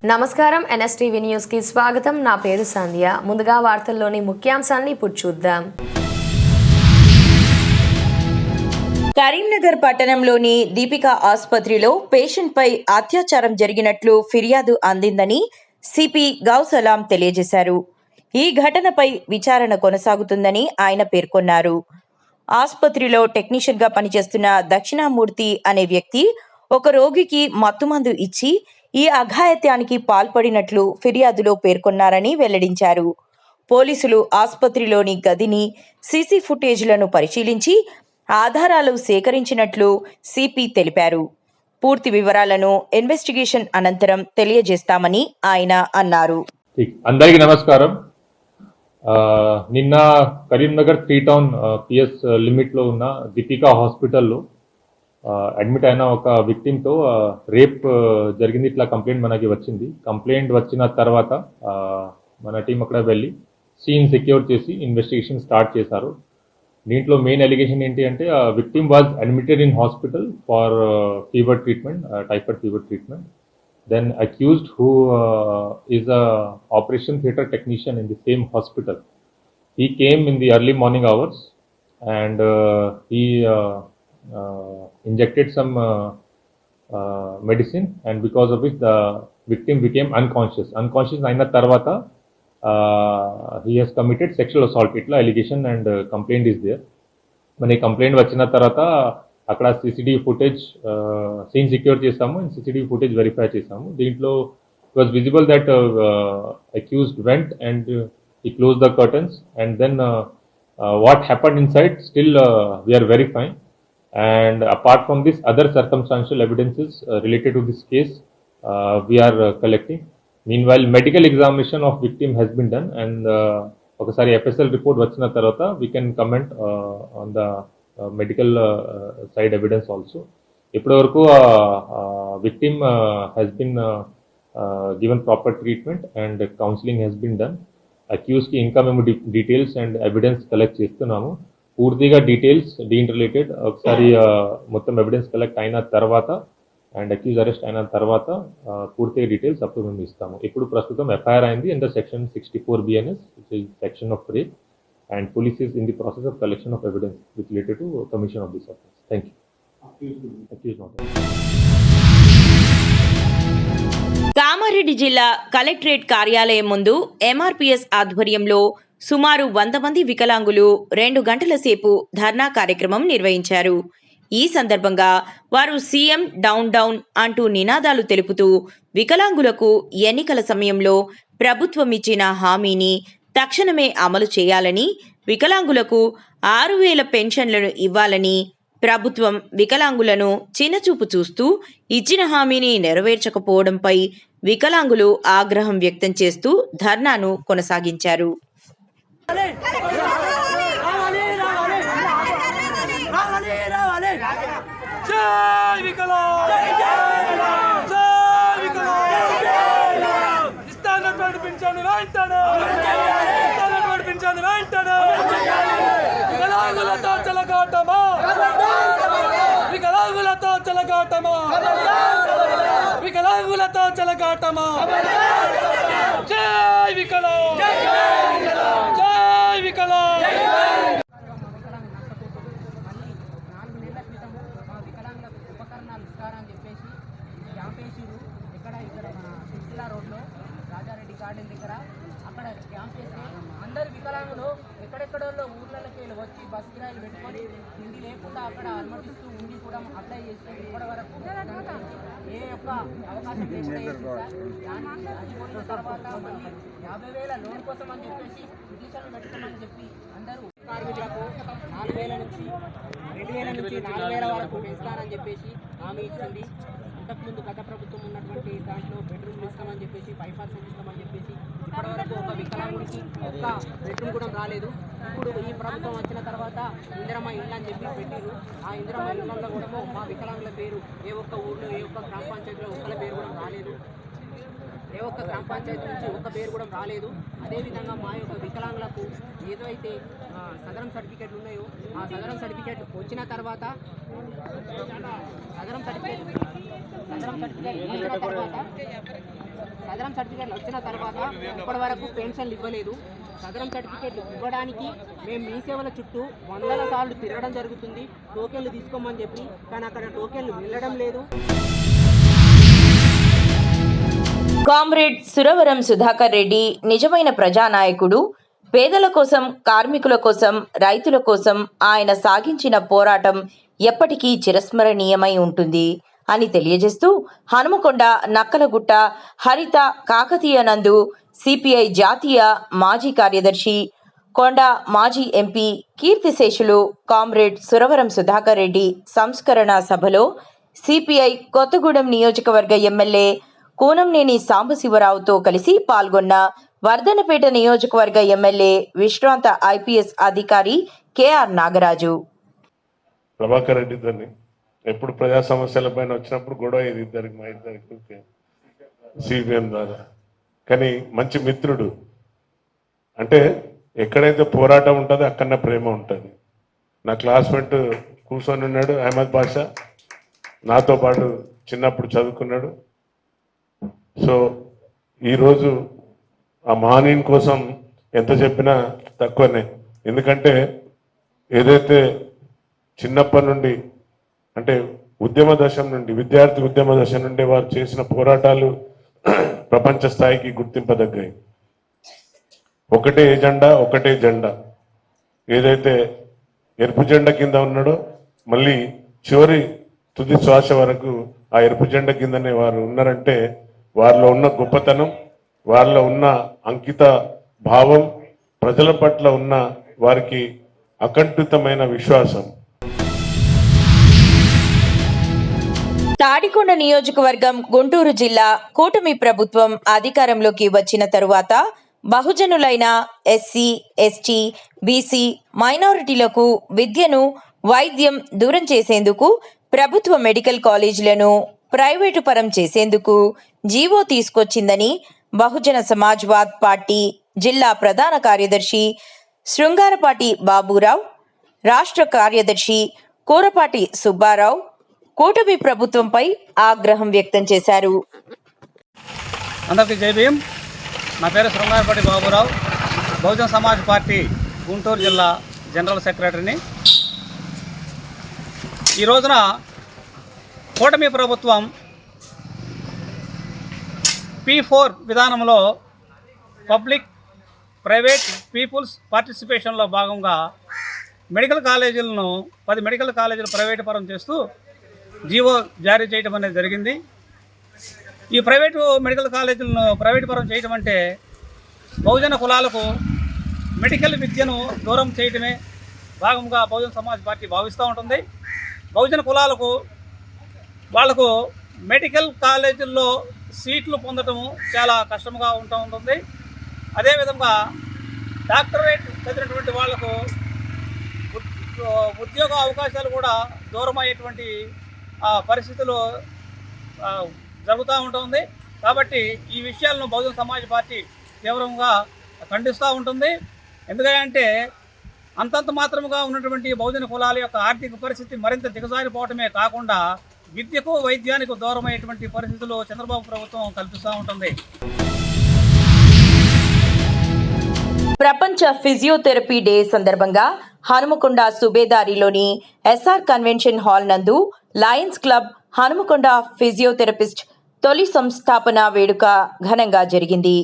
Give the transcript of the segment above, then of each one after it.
నమస్కారం NSTV news కి స్వాగతం. నా పేరు సంధ్య. ముందుగా వార్తల్లోని ముఖ్యాంశాలను ఇప్పుడు చూద్దాం. కరీంనగర్ పట్టణంలోని దీపికా ఆసుపత్రిలో పేషెంట్పై అత్యాచారం జరిగినట్లు ఫిర్యాదు అందిందని సిపి గౌసలాం తెలియజేశారు. ఈ ఘటనపై విచారణ కొనసాగుతుందని ఆయన పేర్కొన్నారు. ఆసుపత్రిలో టెక్నీషియన్గా పనిచేస్తున్న దక్షిణామూర్తి అనే వ్యక్తి ఒక రోగికి మత్తుమందు ఇచ్చి ఈ అఘాయిత్యానికి పాల్పడినట్లు ఫిర్యాదులో పేర్కొన్నారని వెల్లడించారు. పోలీసులు ఆసుపత్రిలోని గదిని, సీసీ ఫుటేజ్లను పరిశీలించి ఆధారాలు సేకరించినట్లు సిపి తెలిపారు. పూర్తి వివరాలను ఇన్వెస్టిగేషన్ అనంతరం తెలియజేస్తామని ఆయన అన్నారు. అందరికీ నమస్కారం. నిన్న కరీంనగర్ 3 టౌన్ పిఎస్ లిమిట్లో ఉన్న దీపికా హాస్పిటల్లో అడ్మిట్ అయిన ఒక విక్టిమ్తో రేప్ జరిగింది. ఇట్లా కంప్లైంట్ మనకి వచ్చింది. కంప్లైంట్ వచ్చిన తర్వాత మన టీం అక్కడ వెళ్ళి సీన్ సెక్యూర్ చేసి ఇన్వెస్టిగేషన్ స్టార్ట్ చేశారు. దీంట్లో మెయిన్ ఎలిగేషన్ ఏంటి అంటే victim was admitted in hospital for fever treatment, typhoid fever treatment. Then accused who is a operation theatre technician in the same hospital. He came in the early morning hours and he injected some medicine, and because of which the victim became unconscious. Unconscious aina tarvata he has committed sexual assault. Itla allegation and complaint is there. Mane complaint vachina tarvata అక్కడ CCTV footage scene secure చేసాము and CCTV footage verify చేసాము. దీంట్లో it was visible that accused went and he close the curtains and then what happened inside still we are verifying. And apart from this other circumstantial evidences related to this case we are collecting. Meanwhile medical examination of victim has been done and ఒకసారి FSL report వచ్చిన తర్వాత we can comment on the medical side evidence also. ఇప్పటి వరకు victim has been given proper treatment and counselling has been done. అక్యూజ్కి ఇంకా మేము details and evidence collect చేస్తున్నాము. పూర్తిగా డీటెయిల్స్ దీని రిలేటెడ్ ఒకసారి మొత్తం ఎవిడెన్స్ కలెక్ట్ అయిన తర్వాత అండ్ అక్యూజ్ అరెస్ట్ అయిన తర్వాత పూర్తిగా డీటెయిల్స్ అప్పుడు మేము ఇస్తాము. ఇప్పుడు ప్రస్తుతం ఎఫ్ఐఆర్ అయింది under section 64 BNS, which is section of rape, and police is in the process of collection of evidence which related to commission of this offense. Thank you. Accused not. Kamareddy జిల్లా collectorate కార్యాలయం ముందు MRPS ఆధ్వర్యంలో సుమారు 100 మంది వికలాంగులు 2 గంటల సేపు ధర్నా కార్యక్రమం నిర్వహించారు. ఈ సందర్భంగా వారు సీఎం డౌన్ డౌన్ అంటూ నినాదాలు తెలుపుతూ వికలాంగులకు ఎన్నికల సమయంలో ప్రభుత్వం ఇచ్చిన హామీని తక్షణమే అమలు చేయాలని, వికలాంగులకు 6,000 పెన్షన్లను ఇవ్వాలని, ప్రభుత్వం వికలాంగులను చిన్నచూపు చూస్తూ ఇచ్చిన హామీని నెరవేర్చకపోవడంపై వికలాంగులు ఆగ్రహం వ్యక్తం చేస్తూ ధర్నాను కొనసాగించారు. వికలాంగులతో చెలగాటమా, వికలాంగులతో చెలగాటమా, వికలాంగులతో చెలగాటమా. జై వికలాంగ్, జై వికలాంగ్. 4 నెలల క్రితం మా వికలాంగులకు ఉపకరణాలు ఇస్తారని చెప్పేసి క్యాంప్ వేసిరు. ఇక్కడ మన సిరిసిల్ల రోడ్లో రాజారెడ్డి గార్డెన్ దగ్గర అక్కడ క్యాంప్ చేస్తే అందరు వికలాంగులు ఎక్కడెక్కడో ఊర్లకి వెళ్ళి వచ్చి బస్ కిరాయిలు పెట్టుకొని తిండి లేకుండా అక్కడ అనుమతిస్తూ ఉండి కూడా అప్లై చేస్తే ఇప్పటి వరకు ఏ యొక్క అవకాశం లేకుండా అయిపోయిన తర్వాత మళ్ళీ 50,000 లోన్ కోసం అని చెప్పేసి పిటిషన్లు పెట్టుకోమని చెప్పి అందరూ కార్మికులకు 4,000 నుంచి 2,000 నుంచి 4,000 వరకు పెంచుతారని చెప్పేసి హామీ ఇచ్చింది. ఇంతకుముందు గత ప్రభుత్వం ఉన్నటువంటి దాంట్లో బెడ్రూమ్లు ఇస్తామని చెప్పేసి 5% ఇస్తామని చెప్పేసి ఇప్పటివరకు ఒక వికలాంగుడికి ఒక్క బెడ్రూమ్ కూడా రాలేదు. ఇప్పుడు ఈ ప్రభుత్వం వచ్చిన తర్వాత ఇందిరమ్మ ఇళ్ళు అని చెప్పి పెట్టారు. ఆ ఇందిరమ్మ ఇళ్లలో కూడా మా వికలాంగుల పేరు ఏ ఒక్క ఊర్లో ఏ ఒక్క గ్రామ పంచాయతీలో ఒక్కల పేరు కూడా రాలేదు. ఏ ఒక్క గ్రామ పంచాయతీ నుంచి ఒక్క పేరు కూడా రాలేదు. అదేవిధంగా మా యొక్క వికలాంగులకు ఏదైతే సదరం సర్టిఫికేట్లు ఉన్నాయో ఆ సదరం సర్టిఫికేట్ వచ్చిన తర్వాత సదరం సర్టిఫికేట్ వచ్చిన తర్వాత సదరం సర్టిఫికేట్లు వచ్చిన తర్వాత ఇప్పటివరకు పెన్షన్లు ఇవ్వలేదు. సదరం సర్టిఫికేట్లు ఇవ్వడానికి మేము మీ సేవల చుట్టూ వందల సార్లు తిరగడం జరుగుతుంది, టోకెన్లు తీసుకోమని చెప్పి. కానీ అక్కడ టోకెన్లు వెళ్ళడం లేదు. కామ్రేడ్ సురవరం సుధాకర్ రెడ్డి నిజమైన ప్రజానాయకుడు. పేదల కోసం, కార్మికుల కోసం, రైతుల కోసం ఆయన సాగించిన పోరాటం ఎప్పటికీ చిరస్మరణీయమై ఉంటుంది అని తెలియజేస్తూ హనుమకొండ, నక్కలగుట్ట, హరిత, కాకతీయ నందు సిపిఐ జాతీయ మాజీ కార్యదర్శి, కొండ మాజీ ఎంపీ, కీర్తిశేషులు కామ్రేడ్ సురవరం సుధాకర్ రెడ్డి సంస్కరణ సభలో సిపిఐ కొత్తగూడెం నియోజకవర్గ ఎమ్మెల్యే కూనంనేని సాంబశివరావుతో కలిసి పాల్గొన్న వర్ధనపేట నియోజకవర్గ ఎమ్మెల్యే విశ్రాంత ఐపీఎస్ అధికారి కేఆర్ నాగరాజు. ప్రభాకర్ రెడ్డితో ఎప్పుడు ప్రజా సమస్యల పైన వచ్చినప్పుడు గొడవ ఇది ఇద్దరికి, మా ఇద్దరికి సిపిఎం ద్వారా. కానీ మంచి మిత్రుడు, అంటే ఎక్కడైతే పోరాటం ఉంటుందో అక్కడనే ప్రేమ ఉంటుంది. నా క్లాస్మేట్ కూర్చొని ఉన్నాడు అహ్మద్ బాషా, నాతో పాటు చిన్నప్పుడు చదువుకున్నాడు. సో ఈరోజు ఆ మహనీయుని కోసం ఎంత చెప్పినా తక్కువనే. ఎందుకంటే ఏదైతే చిన్నప్పటి నుండి, అంటే ఉద్యమ దశ నుండి, విద్యార్థి ఉద్యమ దశ నుండి వారు చేసిన పోరాటాలు ప్రపంచ స్థాయికి గుర్తింపదగ్గాయి. ఒకటే ఎజెండా, ఒకటే జెండా. ఏదైతే ఎరుపు జెండా కింద ఉన్నాడో మళ్ళీ చివరి తుది శ్వాస వరకు ఆ ఎరుపు జెండా కిందనే వారు ఉన్నారంటే వారిలో ఉన్న గొప్పతనం, వారిలో ఉన్న అంకిత భావం, ప్రజల పట్ల ఉన్న వారికి అకంఠితమైన విశ్వాసం. తాడికొండ నియోజకవర్గం, గుంటూరు జిల్లా కూటమి ప్రభుత్వం అధికారంలోకి వచ్చిన తరువాత బహుజనులైన ఎస్సీ, ఎస్టీ, బీసీ, మైనారిటీలకు విద్యను, వైద్యం దూరం చేసేందుకు ప్రభుత్వ మెడికల్ కాలేజీలను ప్రైవేటు పరం చేసేందుకు జీవో తీసుకొచ్చిందని బహుజన సమాజ్వాద్ పార్టీ జిల్లా ప్రధాన కార్యదర్శి శృంగారపాటి బాబురావు, రాష్ట్ర కార్యదర్శి కూరపాటి సుబ్బారావు కూటమి ప్రభుత్వంపై ఆగ్రహం వ్యక్తం చేశారు. అందరికీ జై భీమ్. నా పేరు శృంగారపాటి బాబురావు, బహుజన సమాజ్ పార్టీ గుంటూరు జిల్లా జనరల్ సెక్రటరీని. ఈ రోజున కూటమి ప్రభుత్వం P4 విధానంలో పబ్లిక్ ప్రైవేట్ పీపుల్స్ పార్టిసిపేషన్లో భాగంగా మెడికల్ కాలేజీలను 10 మెడికల్ కాలేజీలు ప్రైవేటు పరం చేస్తూ జీవో జారీ చేయడం అనేది జరిగింది. ఈ ప్రైవేటు మెడికల్ కాలేజీలను ప్రైవేటు పరం చేయడం అంటే బహుజన కులాలకు మెడికల్ విద్యను దూరం చేయడమే భాగంగా బహుజన సమాజ్ పార్టీ భావిస్తూ ఉంటుంది. బహుజన కులాలకు వాళ్లకు మెడికల్ కాలేజీల్లో సీట్లు పొందటము చాలా కష్టంగా ఉంటుంది. అదేవిధంగా డాక్టరేట్ చదివినటువంటి వాళ్లకు ఉద్యోగ అవకాశాలు కూడా దూరం అయ్యేటువంటి పరిస్థితులు జరుగుతూ ఉంటుంది. కాబట్టి ఈ విషయాలను బహుజన సమాజ్ పార్టీ తీవ్రంగా ఖండిస్తూ ఉంటుంది. ఎందుకంటే అంతంత మాత్రముగా ఉన్నటువంటి బహుజన కులాల యొక్క ఆర్థిక పరిస్థితి మరింత దిగజారిపోవటమే కాకుండా విద్యకు, వైద్యానికి దూరమయ్యేటువంటి పరిస్థితులు చంద్రబాబు ప్రభుత్వం కల్పిస్తూ ఉంటుంది. ప్రపంచ ఫిజియోథెరపీ డే సందర్భంగా హనుమకొండ సుబేదారిలోని ఎస్ఆర్ కన్వెన్షన్ హాల్ నందు లయన్స్ క్లబ్ హనుమకొండ ఫిజియోథెరపిస్ట్ తొలి సంస్థాపన వేడుక ఘనంగా జరిగింది.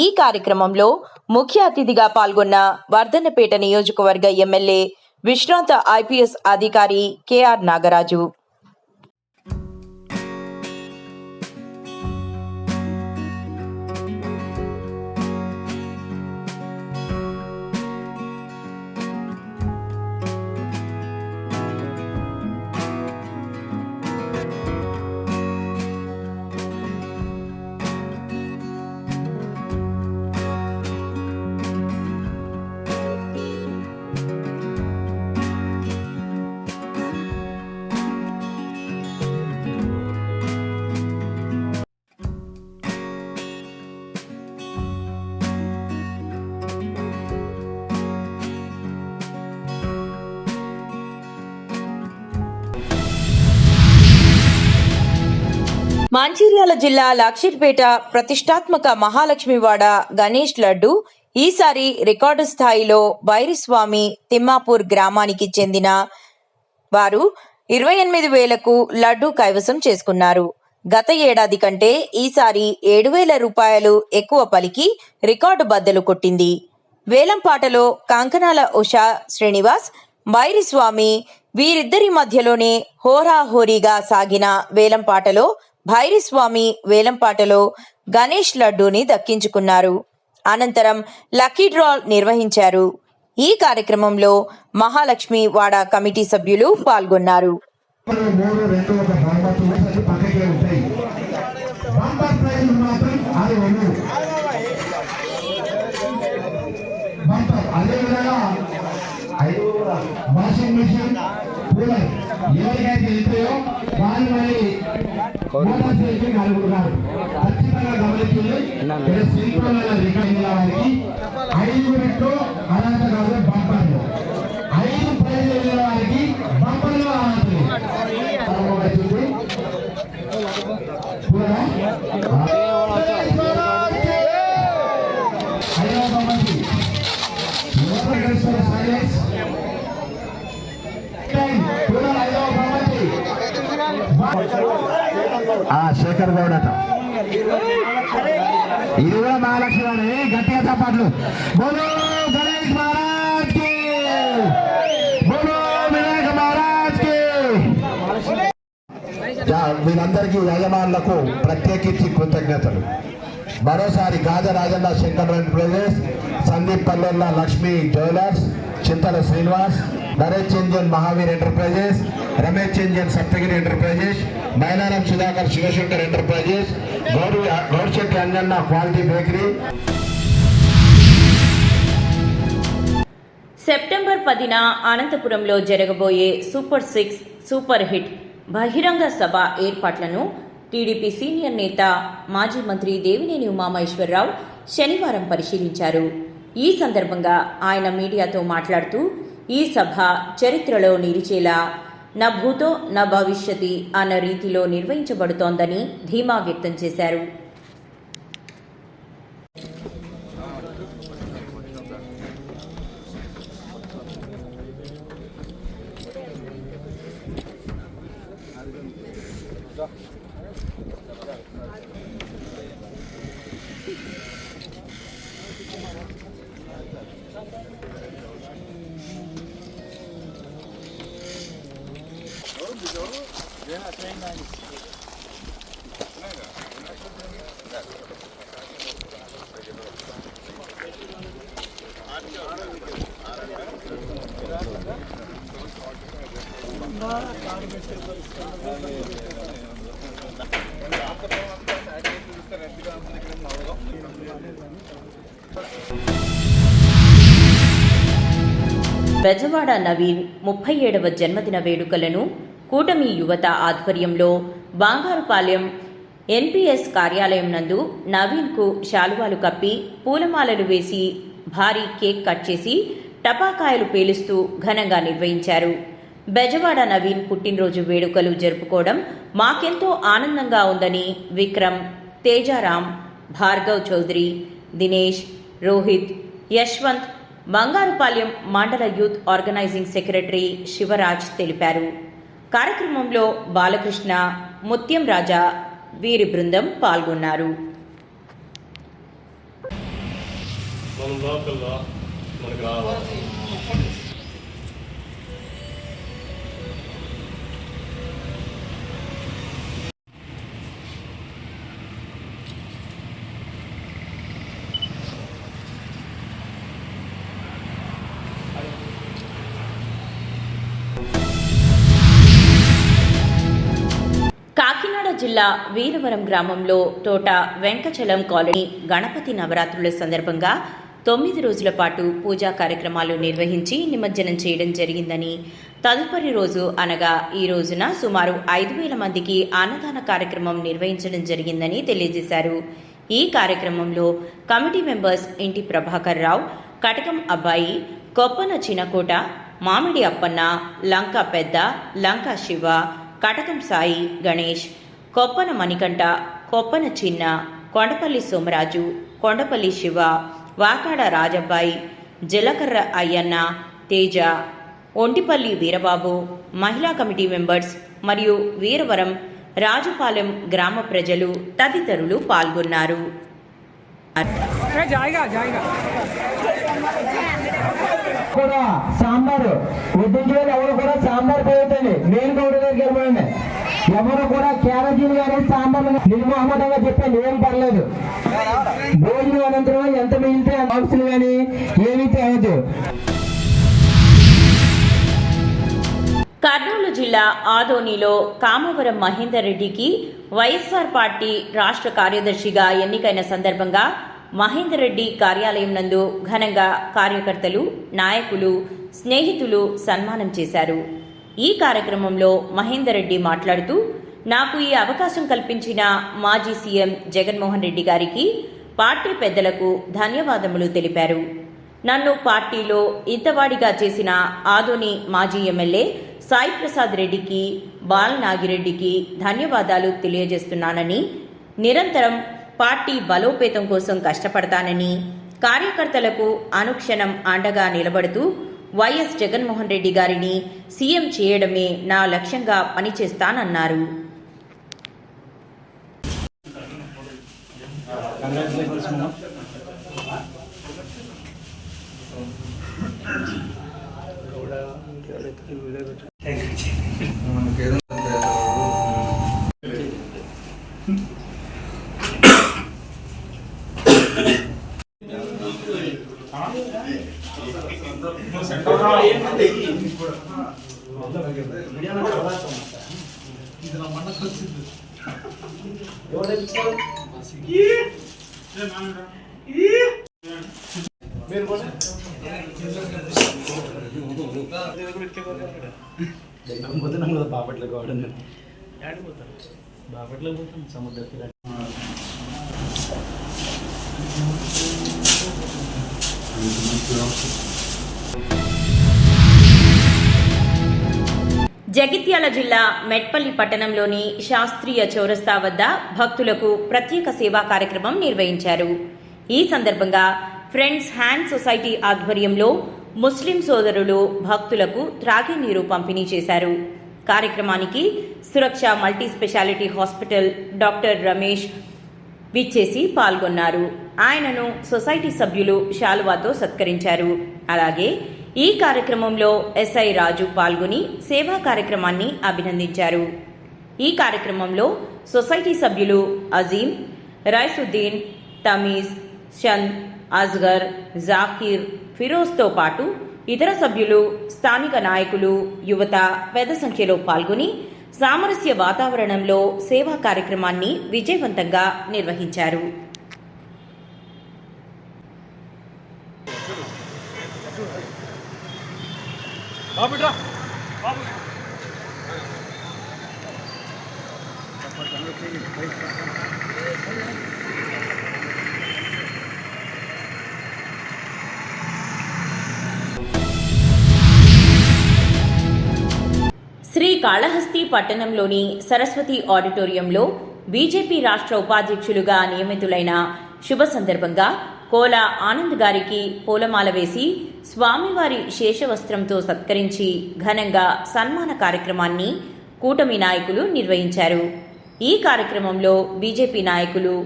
ఈ కార్యక్రమంలో ముఖ్య అతిథిగా పాల్గొన్న వర్ధన్నపేట నియోజకవర్గ ఎమ్మెల్యే విశ్రాంత ఐపీఎస్ అధికారి కేఆర్ నాగరాజు. మంచిర్యాల జిల్లా లక్షిట్పేట ప్రతిష్టాత్మక మహాలక్ష్మివాడ గణేష్ లడ్డు ఈసారి రికార్డు స్థాయిలో భైరస్వామి తిమ్మాపూర్ గ్రామానికి చెందిన వారు 28,000కు లడ్డు కైవసం చేసుకున్నారు. గత ఏడాది కంటే ఈసారి 7,000 రూపాయలు ఎక్కువ పలికి రికార్డు బద్దలు కొట్టింది. వేలంపాటలో కంకనాల ఉషా శ్రీనివాస్, భైరస్వామి వీరిద్దరి మధ్యలోనే హోరాహోరీగా సాగిన వేలంపాటలో భైరస్వామి వేలంపాటలో గణేష్ లడ్డూని దక్కించుకున్నారు. అనంతరం లక్కీ డ్రా నిర్వహించారు. ఈ కార్యక్రమంలో మహాలక్ష్మి వాడ కమిటీ సభ్యులు పాల్గొన్నారు. వాషింగ్ మెషిన్, కూలర్ ఎవరికైతే వెళ్తాయో వాళ్ళు మరి మోటార్ సైకిల్ కలుగుతున్నారు. ఖచ్చితంగా గమనించింది. శిల్పంలో రికార్డు వారికి 5 రెట్లు అర్హత కాదు బంపర్లు, 5 ప్రైజులు వెళ్ళిన వారికి బంపర్లు అర్హతలు. శేఖర్ గౌడ్ అట ఇది కూడా మహాలక్ష్మి వాడే. గట్టిగా చప్పట్లు. బోలో గణేష్ మహారాజ్ కి, బోలో వినాయక మహారాజ్ కి. వీళ్ళందరికీ యజమానులకు ప్రత్యేకించి కృతజ్ఞతలు. మరోసారి Gaja Rajanna Shankar enterprises, Sandeep Pallella Lakshmi jewellers, Chintala Srinivas, Naresh Chandran Mahavir enterprises, Ramesh Chandran Saptagiri enterprises, Mylaram Sudhakar Sivasankar enterprises, Goudsetti Anjanna quality bakery. September 10న అనంతపురంలో జరగబోయే సూపర్ 6 సూపర్ హిట్ బహిరంగ సభ ఏర్పాట్లను టీడీపీ సీనియర్ నేత మాజీ మంత్రి దేవినేని ఉమామహేశ్వరరావు శనివారం పరిశీలించారు. ఈ సందర్భంగా ఆయన మీడియాతో మాట్లాడుతూ ఈ సభ చరిత్రలో నిలిచేలా నా భూతో నా భవిష్యతి అన్న రీతిలో నిర్వహించబడుతోందని ధీమా వ్యక్తం చేశారు. బెజవాడ నవీన్ 37వ జన్మదిన వేడుకలను కూటమి యువత ఆధ్వర్యంలో బంగారుపాలెం ఎన్పీఎస్ కార్యాలయం నందు నవీన్కు శాలువాలు కప్పి పూలమాలలు వేసి భారీ కేక్ కట్ చేసి టపాకాయలు పేలుస్తూ ఘనంగా నిర్వహించారు. బెజవాడ నవీన్ పుట్టినరోజు వేడుకలు జరుపుకోవడం మాకెంతో ఆనందంగా ఉందని విక్రమ్, తేజారాం, భార్గవ్ చౌదరి, దినేష్, రోహిత్, యశ్వంత్, బంగారుపాలెం మండల యూత్ ఆర్గనైజింగ్ సెక్రటరీ శివరాజ్ తెలిపారు. కార్యక్రమంలో బాలకృష్ణ, ముత్యం రాజా, వీరి బృందం పాల్గొన్నారు. కాకినాడ జిల్లా వీరవరం గ్రామంలో తోట వెంకచలం కాలనీ గణపతి నవరాత్రుల సందర్భంగా 9 రోజుల పాటు పూజా కార్యక్రమాలు నిర్వహించి నిమజ్జనం చేయడం జరిగిందని, తదుపరి రోజు అనగా ఈ రోజున సుమారు 5,000 మందికి అన్నదాన కార్యక్రమం నిర్వహించడం జరిగిందని తెలియజేశారు. ఈ కార్యక్రమంలో కమిటీ మెంబర్స్ ఇంటి ప్రభాకర్ రావు, కటకం అబ్బాయి, కొప్పన చినకోట, మామిడి అప్పన్న, లంకా పెద్ద, లంకా శివ, కటకం సాయి, గణేష్, కొప్పన మణికంఠ, కొప్పన చిన్న, కొండపల్లి సోమరాజు, కొండపల్లి శివ, వాకాడ రాజబ్బాయి, జలకర్ర అయ్యన్న, తేజ, ఒంటిపల్లి వీరబాబు, మహిళా కమిటీ మెంబర్స్ మరియు వీరవరం, రాజుపాలెం గ్రామ ప్రజలు తదితరులు పాల్గొన్నారు. కూడా సాంబారు ఉద్యోగులు ఎవరు కూడా సాంబార్ పోయిందండి. మెయిన్ గౌడ్ దగ్గరికి వెళ్ళిపోయింది. ఎవరు కూడా క్యారేజీలు కానీ సాంబార్లు నిర్మోహమాటంగా చెప్పండి, ఏం పర్లేదు. భోజనం అనంతరం ఎంత మిగిలితే బాక్సులు కానీ ఏమైతే అవ్వదు. కర్నూలు జిల్లా ఆదోనిలో కామవరం మహేందర్ రెడ్డికి వైఎస్ఆర్ పార్టీ రాష్ట్ర కార్యదర్శిగా ఎన్నికైన సందర్భంగా మహేందర్ రెడ్డి కార్యాలయం నందు ఘనంగా కార్యకర్తలు, నాయకులు, స్నేహితులు సన్మానం చేశారు. ఈ కార్యక్రమంలో మహేందర్ రెడ్డి మాట్లాడుతూ, నాకు ఈ అవకాశం కల్పించిన మాజీ సీఎం జగన్మోహన్ రెడ్డి గారికి, పార్టీ పెద్దలకు ధన్యవాదములు తెలిపారు. నన్ను పార్టీలో ఇంతవాడిగా చేసిన ఆదోని మాజీ ఎమ్మెల్యే సాయి ప్రసాద్ రెడ్డికి, బాలనాగిరెడ్డికి ధన్యవాదాలు తెలియజేస్తున్నానని, నిరంతరం పార్టీ బలోపేతం కోసం కష్టపడతానని, కార్యకర్తలకు అనుక్షణం అండగా నిలబడుతూ వైఎస్ జగన్మోహన్ రెడ్డి గారిని సీఎం చేయడమే నా లక్ష్యంగా పనిచేస్తానన్నారు. బాపట్ల బాపట్ల పోతాం సముద్రకి. జగిత్యాల జిల్లా మెట్పల్లి పట్టణంలోని శాస్త్రీయ చౌరస్తా వద్ద భక్తులకు ప్రత్యేక సేవా కార్యక్రమం నిర్వహించారు. ఈ సందర్భంగా ఫ్రెండ్స్ హ్యాండ్ సొసైటీ ఆధ్వర్యంలో ముస్లిం సోదరులు భక్తులకు త్రాగునీరు పంపిణీ చేశారు. కార్యక్రమానికి Suraksha multi speciality hospital doctor Ramesh విచ్చేసి పాల్గొన్నారు. ఆయనను సొసైటీ సభ్యులు శాలువాతో సత్కరించారు. అలాగే ఈ కార్యక్రమంలో ఎస్ఐ రాజు పాల్గొని సేవా కార్యక్రమాన్ని అభినందించారు. ఈ కార్యక్రమంలో సొసైటీ సభ్యులు అజీం, రైసుద్దీన్, తమీజ్, చంద్, అస్గర్, జాకీర్, ఫిరోజ్తో పాటు ఇతర సభ్యులు, స్థానిక నాయకులు, యువత పెద్ద సంఖ్యలో పాల్గొని సామరస్య వాతావరణంలో సేవా కార్యక్రమాన్ని విజయవంతంగా నిర్వహించారు. శ్రీకాళహస్తి పట్టణంలోని సరస్వతి ఆడిటోరియంలో బీజేపీ రాష్ట్ర ఉపాధ్యక్షులుగా నియమితులైన శుభ సందర్భంగా కోల ఆనంద్ గారికి పూలమాల వేసి స్వామివారి శేషవస్త్రంతో సత్కరించి ఘనంగా సన్మాన కార్యక్రమాన్ని కూటమి నాయకులు నిర్వహించారు. ఈ కార్యక్రమంలో బీజేపీ నాయకులు,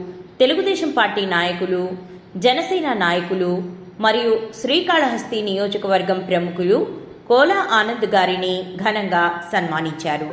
తెలుగుదేశం పార్టీ నాయకులు, జనసేన నాయకులు మరియు శ్రీకాళహస్తి నియోజకవర్గం ప్రముఖులు కోల ఆనంద్ గారిని ఘనంగా సన్మానించారు.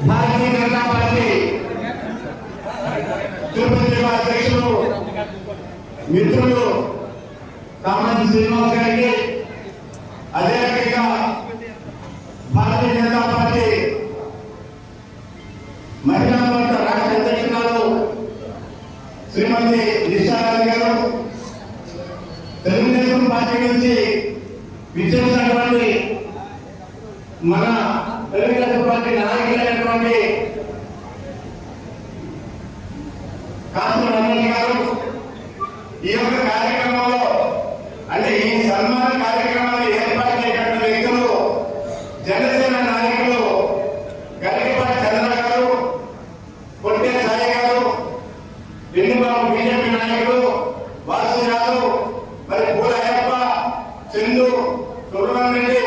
భారతీయ జనతా పార్టీ తిరుపతి జిల్లా అధ్యక్షులు మిత్రులు కామరాజు శ్రీనివాస్ గారికి, అదేవిధంగా భారతీయ జనతా పార్టీ నుంచి విచ్చేసినటువంటి మన తెలుగుదేశం పార్టీ నాయకులైనటువంటి కాసు రమణ గారు ఈ యొక్క కార్యక్రమంలో అంటే ఈ సన్మాన కార్యక్రమాన్ని ఏర్పాటు చేసినటువంటి వ్యక్తులు జనసేన నాయకులు గరికపాటి చంద్ర గారు, కొట్టే సాయి గారు, లింగబాబు బీజేపీ నాయకులు, వాసు యాదవ్, మరి పూల అయ్యప్ప, చందు, సుబ్రహ్మణ్య రెడ్డి,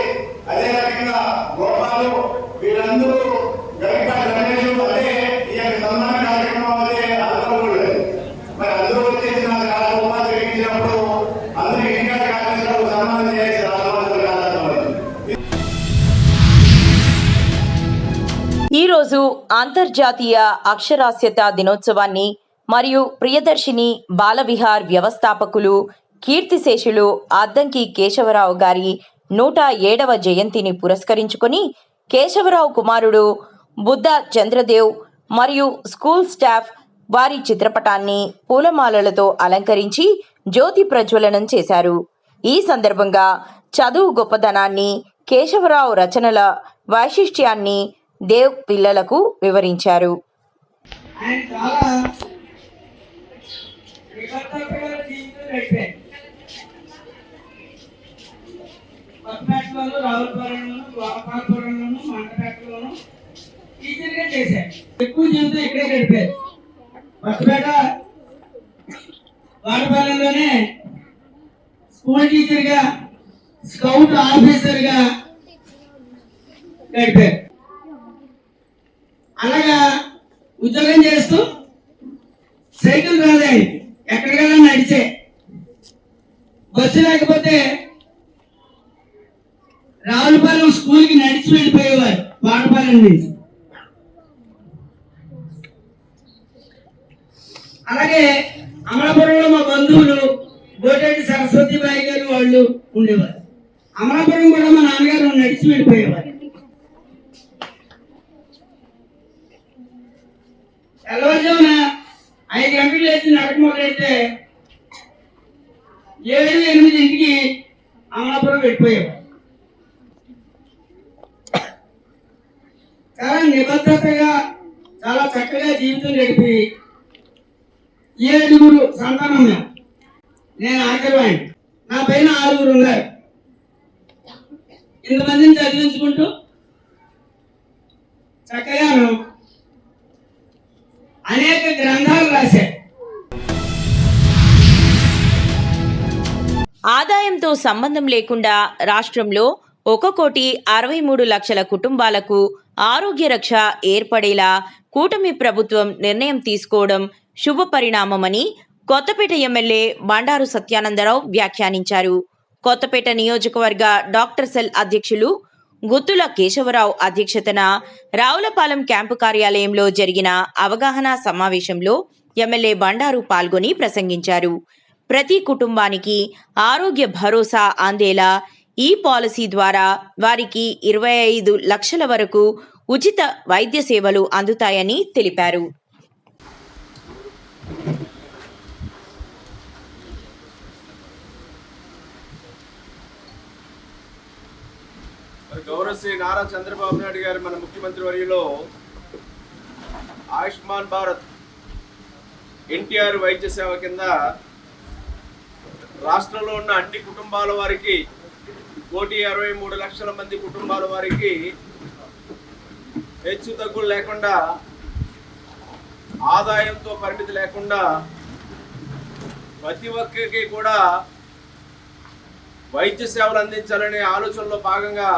అదే రకంగా గోపాలు, వీరందరూ గరికపాటి రమేష్ అదే ఈ యొక్క సన్మాన కార్యక్రమం అదే అనుకోలేదు. మరి అందరూ వచ్చేసి నాకు రాష్ట్ర ఉపాధి కలిగించినప్పుడు అందరూ ఎన్నికల కార్యక్రమాలు సన్మానం చేసి రాష్ట్ర ఈరోజు అంతర్జాతీయ అక్షరాస్యత దినోత్సవాన్ని మరియు ప్రియదర్శిని బాలవిహార్ వ్యవస్థాపకులు కీర్తిశేషులు అద్దంకి కేశవరావు గారి 107వ జయంతిని పురస్కరించుకొని కేశవరావు కుమారుడు బుద్ధ చంద్రదేవ్ మరియు స్కూల్ స్టాఫ్ వారి చిత్రపటాన్ని పూలమాలలతో అలంకరించి జ్యోతి ప్రజ్వలనం చేశారు. ఈ సందర్భంగా చదువు గొప్పదనాన్ని, కేశవరావు రచనల వైశిష్ట్యాన్ని దేవ్ పిల్లలకు వివరించారు. ఎక్కువ జీవితం ఇక్కడే గడిపారు. కొత్తపేట వాడపాలెంలోనే స్కూల్ టీచర్ గా, స్కౌట్ ఆఫీసర్ గా గడిపారు. అలాగా ఉద్యోగం చేస్తూ సైకిల్ రాదే, ఎక్కడికైనా నడిచే, బస్సు లేకపోతే రావులపాలెం స్కూల్కి నడిచి వెళ్ళిపోయేవారు వాడపాలెం నుంచి. అలాగే అమలాపురంలో మా బంధువులు గోటేటి సరస్వతిబాయి గారు వాళ్ళు ఉండేవారు. అమలాపురం కూడా మా నాన్నగారు నడిచి వెళ్ళిపోయేవారు. తెల్లవారుజామున 5 గంటలకు లేచి నడక మొదలైతే 7-8 అమలాపురం వెళ్ళిపోయేవారు. చాలా నిబద్ధతగా చాలా చక్కగా జీవితం గడిపి 7 సంతానం. నేను ఆఖరివాడిని, నా పైన 6 ఉన్నారు. ఇంతమందిని చదివించుకుంటూ చక్కగాను అనేక గ్రంథాలు రాశారు. ఆదాయంతో సంబంధం లేకుండా రాష్ట్రంలో 1,63,00,000 కుటుంబాలకు ఆరోగ్య రక్ష ఏర్పడేలా కూటమి ప్రభుత్వం నిర్ణయం తీసుకోవడం శుభ పరిణామమని కొత్తపేట ఎమ్మెల్యే బండారు సత్యానందరావు వ్యాఖ్యానించారు. కొత్తపేట నియోజకవర్గ డాక్టర్ సెల్ అధ్యక్షులు గుత్తుల కేశవరావు అధ్యక్షతన రావులపాలెం క్యాంపు కార్యాలయంలో జరిగిన అవగాహన సమావేశంలో ఎమ్మెల్యే బండారు పాల్గొని ప్రసంగించారు. ప్రతి కుటుంబానికి ఆరోగ్య భరోసా అందేలా ఈ పాలసీ ద్వారా వారికి 25 లక్షల వరకు ఉచిత వైద్య సేవలు అందుతాయని తెలిపారు. గౌరవశ్రీ నారా చంద్రబాబు నాయుడు గారు మన ముఖ్యమంత్రి వర్యులో ఆయుష్మాన్ భారత్ ఎన్టీఆర్ వైద్య సేవ కింద రాష్ట్రంలో ఉన్న అన్ని కుటుంబాల వారికి 1,63,00,000 మంది కుటుంబాల వారికి హెచ్చు తగ్గులు లేకుండా, ఆదాయంతో పరిమితి లేకుండా ప్రతి ఒక్కరికి కూడా వైద్య సేవలు అందించాలనే ఆలోచనలో భాగంగా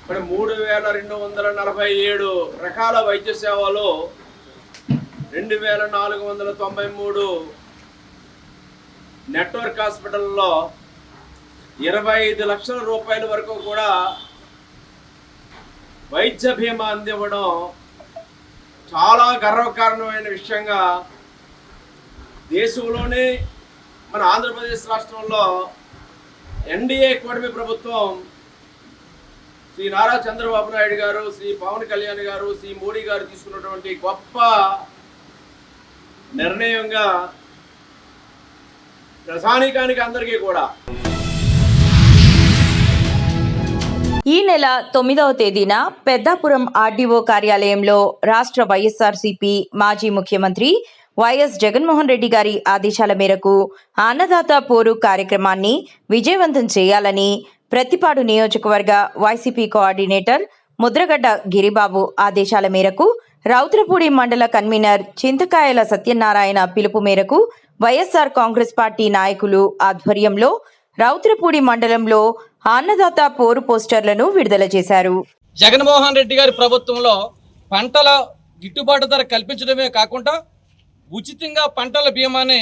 మరి 3,247 రకాల వైద్య సేవలు 2,493 నెట్వర్క్ హాస్పిటల్లో 25 లక్షల రూపాయల వరకు కూడా వైద్య బీమా అందివ్వడం చాలా గర్వకారణమైన విషయంగా దేశంలోనే మన ఆంధ్రప్రదేశ్ రాష్ట్రంలో ఎన్డీఏ కూటమి ప్రభుత్వం శ్రీ నారా చంద్రబాబు నాయుడు గారు, శ్రీ పవన్ కళ్యాణ్ గారు, శ్రీ మోడీ గారు తీసుకున్నటువంటి గొప్ప నిర్ణయంగా ప్రజానీకానికి అందరికీ కూడా ఈ నెల 9వ తేదీన పెద్దాపురం ఆర్డీఓ కార్యాలయంలో రాష్ట్ర వైఎస్ఆర్సీపీ మాజీ ముఖ్యమంత్రి వైఎస్ జగన్మోహన్ రెడ్డి గారి ఆదేశాల మేరకు అన్నదాత పోరు కార్యక్రమాన్ని విజయవంతం చేయాలని ప్రతిపాడు నియోజకవర్గ వైసీపీ కోఆర్డినేటర్ ముద్రగడ్డ గిరిబాబు ఆదేశాల మేరకు రౌతులపూడి మండల కన్వీనర్ చింతకాయల సత్యనారాయణ పిలుపు మేరకు వైఎస్ఆర్ కాంగ్రెస్ పార్టీ నాయకులు ఆధ్వర్యంలో రౌతులపూడి మండలంలో అన్నదాత పోరు పోస్టర్లను విడుదల చేశారు. జగన్మోహన్ రెడ్డి గారి ప్రభుత్వంలో పంటల గిట్టుబాటు ధర కల్పించడమే కాకుండా ఉచితంగా పంటల బీమాని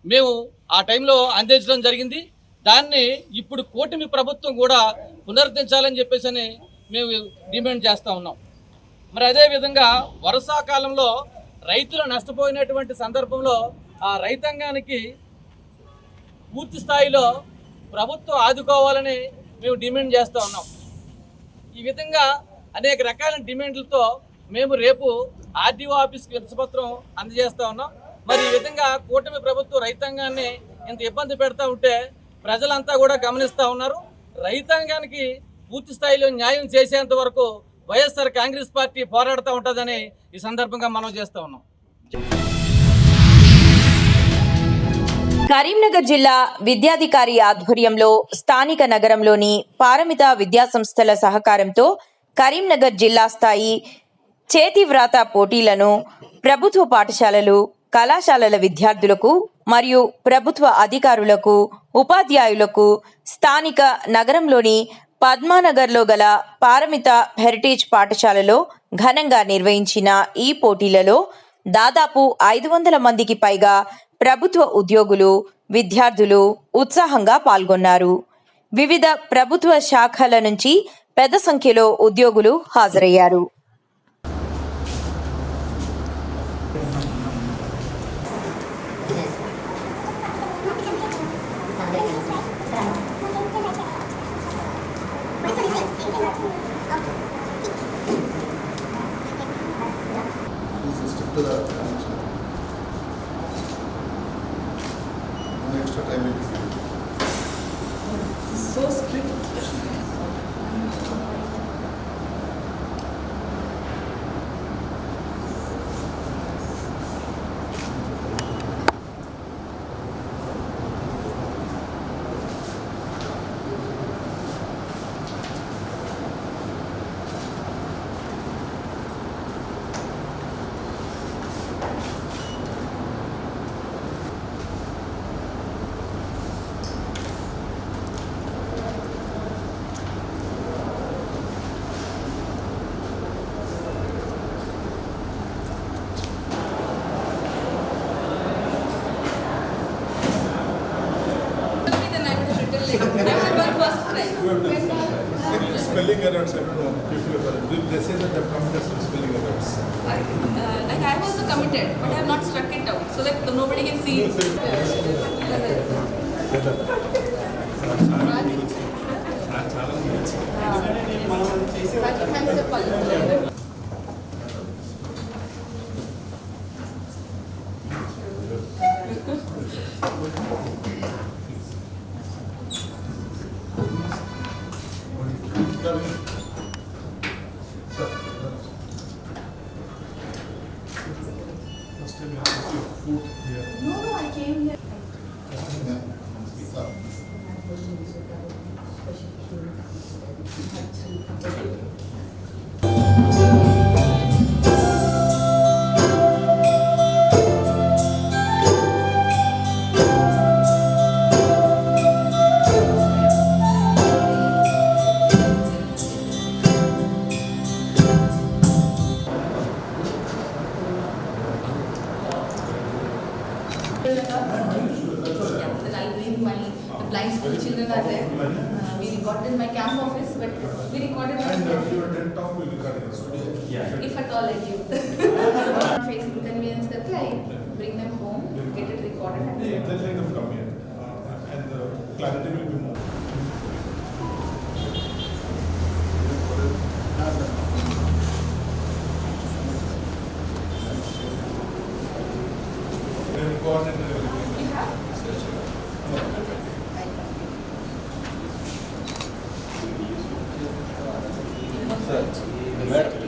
మేము ఆ టైంలో అందించడం జరిగింది. దాన్ని ఇప్పుడు కూటమి ప్రభుత్వం కూడా పునరుద్ధరించాలని చెప్పేసి మేము డిమాండ్ చేస్తూ ఉన్నాం. మరి అదేవిధంగా వర్షాకాలంలో రైతులు నష్టపోయినటువంటి సందర్భంలో ఆ రైతాంగానికి పూర్తి స్థాయిలో ప్రభుత్వం ఆదుకోవాలని మేము డిమాండ్ చేస్తూ ఉన్నాం. ఈ విధంగా అనేక రకాల డిమాండ్లతో మేము రేపు ఆర్డీఓ ఆఫీస్కి వినతిపత్రం అందజేస్తూ ఉన్నాం. మరి ఈ విధంగా కూటమి ప్రభుత్వం రైతాంగాన్ని ఇంత ఇబ్బంది పెడతా ఉంటే ప్రజలంతా కూడా గమనిస్తూ ఉన్నారు. రైతాంగానికి పూర్తి స్థాయిలో న్యాయం చేసేంత వరకు వైఎస్ఆర్ కాంగ్రెస్ పార్టీ పోరాడుతూ ఉంటుందని ఈ సందర్భంగా మనం చేస్తూ ఉన్నాం. కరీంనగర్ జిల్లా విద్యాధికారి ఆధ్వర్యంలో స్థానిక నగరంలోని పారమిత విద్యాసంస్థల సహకారంతో కరీంనగర్ జిల్లా స్థాయి చేతి వ్రాత పోటీలను ప్రభుత్వ పాఠశాలలు, కళాశాలల విద్యార్థులకు మరియు ప్రభుత్వ అధికారులకు, ఉపాధ్యాయులకు స్థానిక నగరంలోని పద్మానగర్లో గల పారమిత హెరిటేజ్ పాఠశాలలో ఘనంగా నిర్వహించిన ఈ పోటీలలో దాదాపు 500 మందికి పైగా ప్రభుత్వ ఉద్యోగులు, విద్యార్థులు ఉత్సాహంగా పాల్గొన్నారు. వివిధ ప్రభుత్వ శాఖల నుంచి పెద్ద సంఖ్యలో ఉద్యోగులు హాజరయ్యారు. Extra time it is. So strict. Spelling errors, I don't know. They say that they have committed some spelling errors. Like I have also committed, but I have not struck it out so that nobody can see. No, I came here. The blind school children are there. We recorded in my camp office, but we recorded on if at all I give. Facing inconvenience, I bring them home, get it recorded. Let them come here, and the clarity will be more. Coordinated everything. Madam.